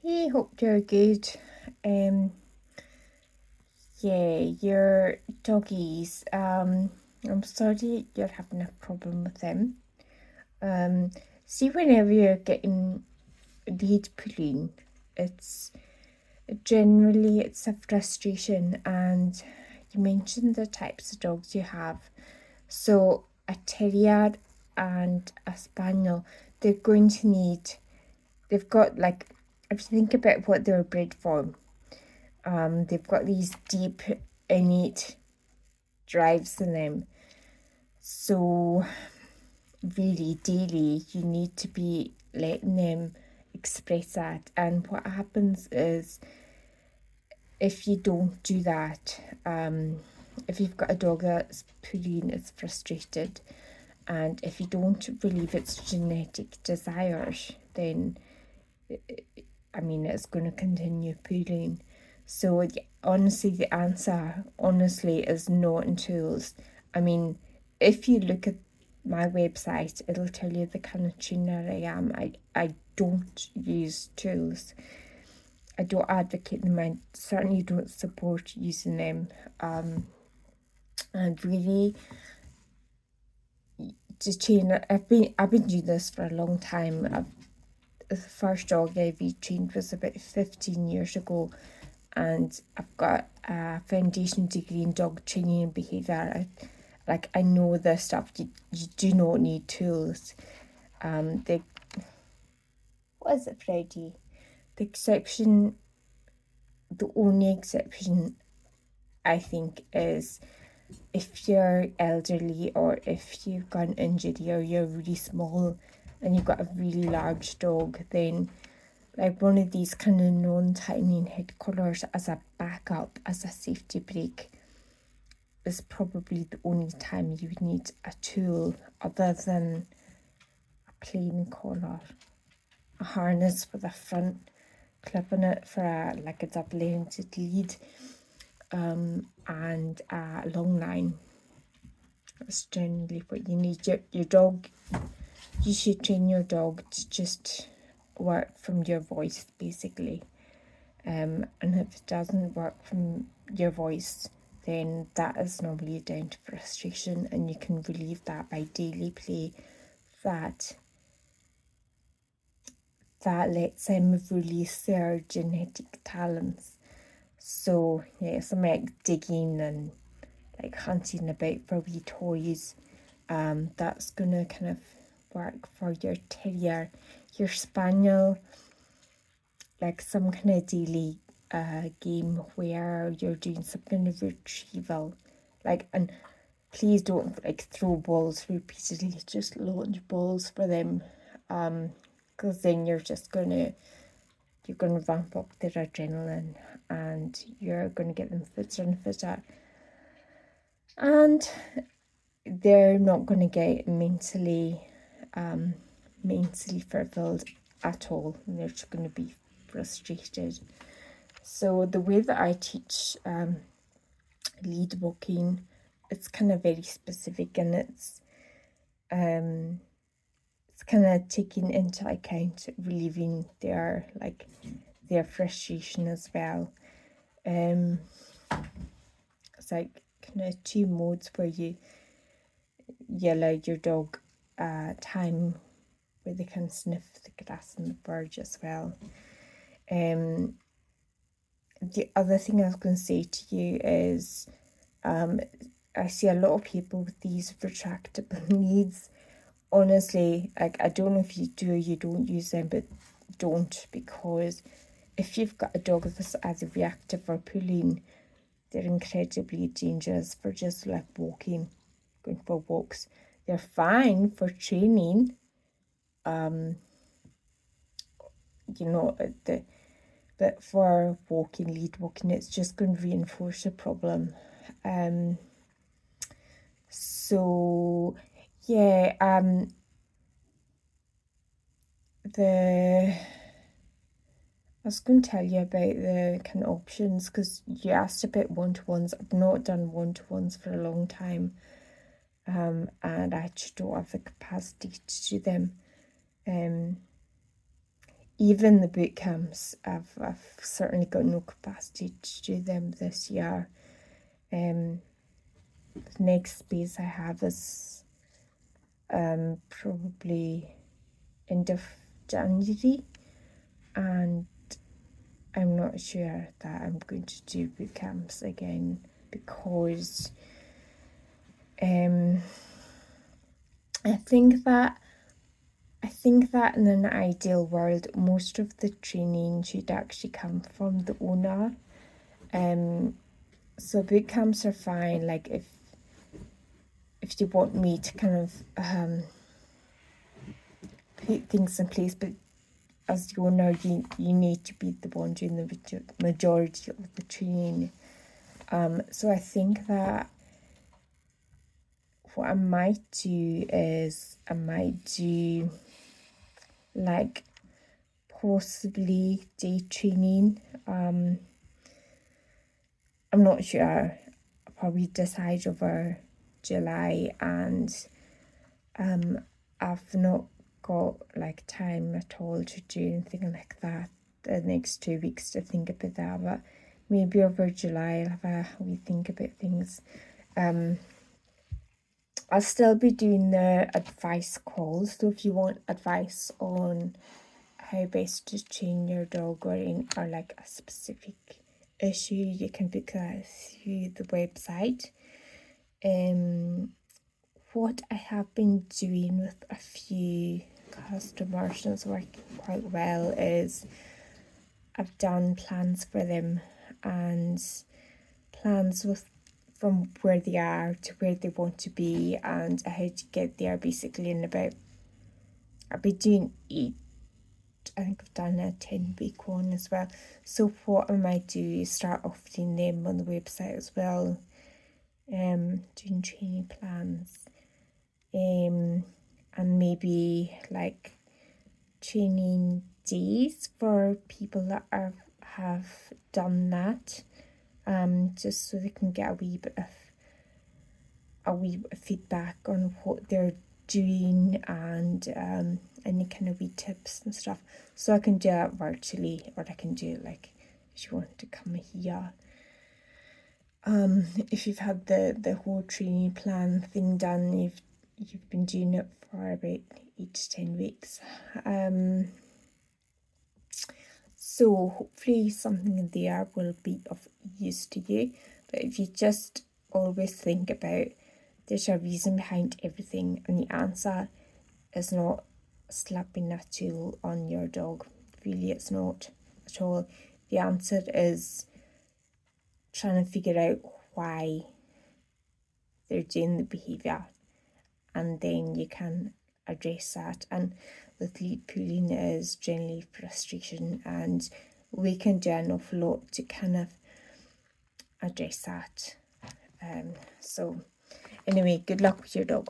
Hey, hope you're good. Um, yeah, your doggies. I'm sorry you're having a problem with them. Um, See, whenever you're getting lead pulling, it's it's a frustration, and you mentioned the types of dogs you have. So a terrier and a spaniel, they're going to need. They've got like, if you think about what they're bred for. They've got these deep, innate drives in them. So, really, daily, you need to be letting them express that. And what happens is, if you don't do that, if you've got a dog that's pulling, it's frustrated, and if you don't relieve its genetic desires, then it's going to continue pulling. So honestly, the answer honestly is not in tools. I mean, if you look at my website, it'll tell you the kind of tuner I am. I don't use tools. I don't advocate them. I certainly don't support using them. And really, to train, I've been doing this for a long time. The first dog I retrained was about 15 years ago, and I've got a foundation degree in dog training and behaviour. I know this stuff. You do not need tools. The What is it, Freddie? The exception, the only exception, I think, is if you're elderly or if you've got an injury or you're really small and you've got a really large dog, then like one of these kind of non-tightening head collars as a backup, as a safety brake, is probably the only time you would need a tool other than a plain collar. A harness for the front, clipping it for a double-ended lead, and a long line. That's generally what you need. Your dog, you should train your dog to just work from your voice, basically. And if it doesn't work from your voice, then that is normally down to frustration, and you can relieve that by daily play that lets them release their genetic talents. So yeah, something like digging and like hunting about for wee toys. That's gonna kind of work for your terrier. Your spaniel, like some kind of daily game where you're doing some kind of retrieval, and please don't throw balls repeatedly, just launch balls for them, because then you're gonna ramp up their adrenaline, and you're gonna get them fitter and fitter, and they're not gonna get mentally fulfilled at all, and they're just gonna be frustrated. So the way that I teach lead walking, it's kind of very specific, and it's kind of taking into account relieving their frustration as well. It's like kind of two modes where you allow your dog time where they can sniff the grass and the verge as well. The other thing I was going to say to you is, I see a lot of people with these retractable leads. Honestly, I don't know if you do or you don't use them, but don't, because if you've got a dog that's either reactive or pulling, they're incredibly dangerous for just walking, going for walks. They're fine for training, but for walking, lead walking, it's just going to reinforce the problem. So yeah, I was going to tell you about the kind of options, because you asked about one-to-ones. I've not done one-to-ones for a long time, and I just don't have the capacity to do them. even the boot camps, I've certainly got no capacity to do them this year. The next space I have is probably end of January, and I'm not sure that I'm going to do boot camps again, because I think that in an ideal world, most of the training should actually come from the owner. So boot camps are fine, like if you want me to kind of put things in place, but as the owner, you need to be the one doing the majority of the training. So I think that what I might do is I might do like possibly day training. I'm not sure. I'll probably decide over July, and I've not got like time at all to do anything like that the next 2 weeks to think about that, but maybe over July I'll have a wee think about things. I'll still be doing the advice calls, so if you want advice on how best to train your dog, or like a specific issue, you can book that through the website. What I have been doing with a few customers and it's working quite well is I've done plans for them, and plans from where they are to where they want to be and how to get there, basically in about, I'll be doing 8, I think I've done a 10-week one as well. So what I might do is start offering them on the website as well, doing training plans, and maybe like training days for people that have done that, just so they can get a wee bit of feedback on what they're doing, and any kind of wee tips and stuff. So I can do it virtually, or I can do it like if you want to come here. If you've had the whole training plan thing done, you've been doing it for about 8 to 10 weeks. So hopefully something there will be of use to you. But if you just always think about there's a reason behind everything, and the answer is not slapping a tool on your dog. Really, it's not at all. The answer is trying to figure out why they're doing the behaviour, and then you can address that. And with lead pulling is generally frustration, and we can do an awful lot to kind of address that. So anyway, good luck with your dog.